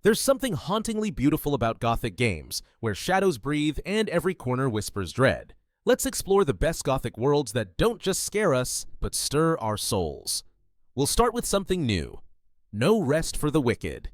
There's something hauntingly beautiful about Gothic games, where shadows breathe and every corner whispers dread. Let's explore the best Gothic worlds that don't just scare us, but stir our souls. We'll start with something new. No Rest for the Wicked.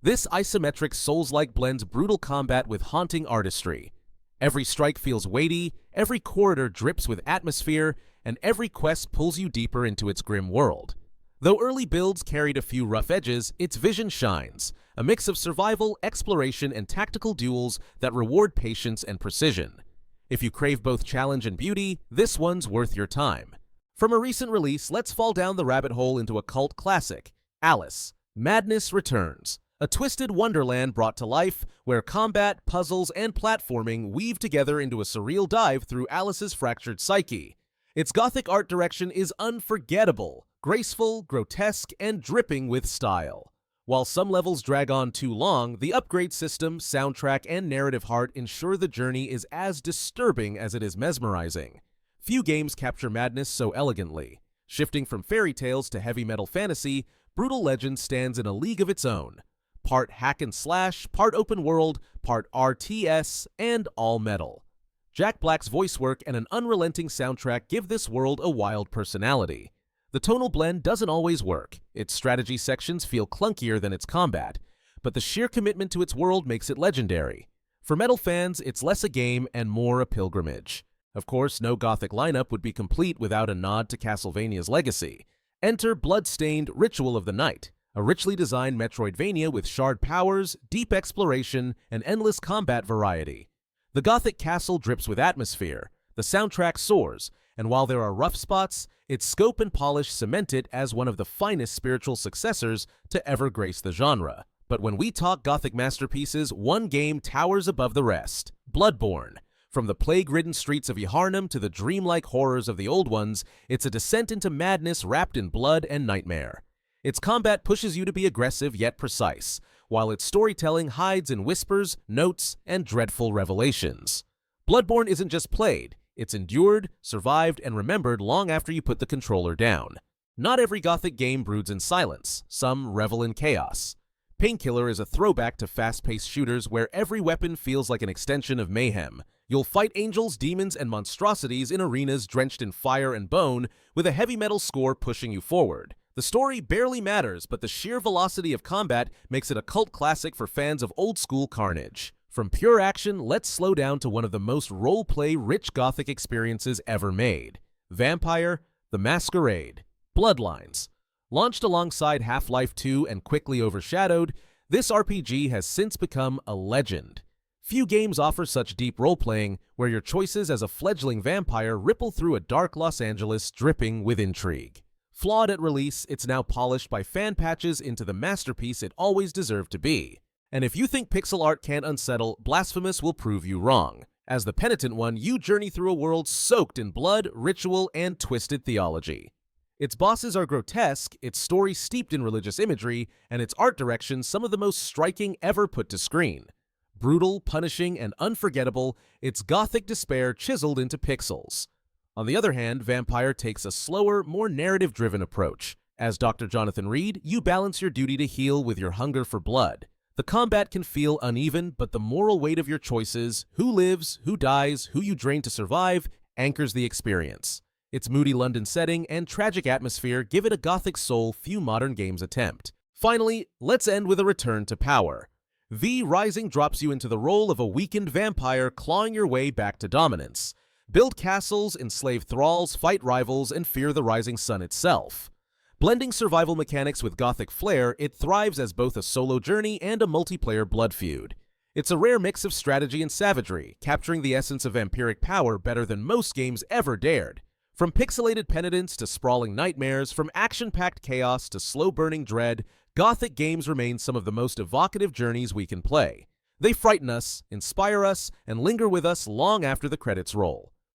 This isometric Souls-like blends brutal combat with haunting artistry. Every strike feels weighty, every corridor drips with atmosphere, and every quest pulls you deeper into its grim world. Though early builds carried a few rough edges, its vision shines, a mix of survival, exploration, and tactical duels that reward patience and precision. If you crave both challenge and beauty, this one's worth your time. From a recent release, let's fall down the rabbit hole into a cult classic, Alice: Madness Returns. A twisted wonderland brought to life, where combat, puzzles, and platforming weave together into a surreal dive through Alice's fractured psyche. Its Gothic art direction is unforgettable, graceful, grotesque, and dripping with style. While some levels drag on too long, the upgrade system, soundtrack, and narrative heart ensure the journey is as disturbing as it is mesmerizing. Few games capture madness so elegantly. Shifting from fairy tales to heavy metal fantasy, Brütal Legend stands in a league of its own. Part hack and slash, part open world, part RTS, and all metal. Jack Black's voice work and an unrelenting soundtrack give this world a wild personality. The tonal blend doesn't always work. Its strategy sections feel clunkier than its combat, but the sheer commitment to its world makes it legendary. For metal fans, it's less a game and more a pilgrimage. Of course, no Gothic lineup would be complete without a nod to Castlevania's legacy. Enter Bloodstained: Ritual of the Night, a richly designed Metroidvania with shard powers, deep exploration, and endless combat variety. The Gothic castle drips with atmosphere, the soundtrack soars, and while there are rough spots, its scope and polish cement it as one of the finest spiritual successors to ever grace the genre. But when we talk Gothic masterpieces, one game towers above the rest: Bloodborne. From the plague-ridden streets of Yharnam to the dreamlike horrors of the old ones, it's a descent into madness wrapped in blood and nightmare. Its combat pushes you to be aggressive yet precise, while its storytelling hides in whispers, notes, and dreadful revelations. Bloodborne isn't just played, it's endured, survived, and remembered long after you put the controller down. Not every Gothic game broods in silence, some revel in chaos. Painkiller is a throwback to fast-paced shooters where every weapon feels like an extension of mayhem. You'll fight angels, demons, and monstrosities in arenas drenched in fire and bone, with a heavy metal score pushing you forward. The story barely matters, but the sheer velocity of combat makes it a cult classic for fans of old-school carnage. From pure action, let's slow down to one of the most role-play-rich Gothic experiences ever made: Vampyr: The Masquerade. Bloodlines. Launched alongside Half-Life 2 and quickly overshadowed, this RPG has since become a legend. Few games offer such deep role-playing, where your choices as a fledgling vampire ripple through a dark Los Angeles dripping with intrigue. Flawed at release, it's now polished by fan patches into the masterpiece it always deserved to be. And if you think pixel art can't unsettle, Blasphemous will prove you wrong. As the penitent one, you journey through a world soaked in blood, ritual, and twisted theology. Its bosses are grotesque, its story steeped in religious imagery, and its art direction some of the most striking ever put to screen. Brutal, punishing, and unforgettable, it's Gothic despair chiseled into pixels. On the other hand, Vampyr takes a slower, more narrative-driven approach. As Dr. Jonathan Reed, you balance your duty to heal with your hunger for blood. The combat can feel uneven, but the moral weight of your choices, who lives, who dies, who you drain to survive, anchors the experience. Its moody London setting and tragic atmosphere give it a Gothic soul few modern games attempt. Finally, let's end with a return to power. V Rising drops you into the role of a weakened vampire clawing your way back to dominance. Build castles, enslave thralls, fight rivals, and fear the rising sun itself. Blending survival mechanics with Gothic flair, it thrives as both a solo journey and a multiplayer blood feud. It's a rare mix of strategy and savagery, capturing the essence of vampiric power better than most games ever dared. From pixelated penitence to sprawling nightmares, from action-packed chaos to slow-burning dread, Gothic games remain some of the most evocative journeys we can play. They frighten us, inspire us, and linger with us long after the credits roll.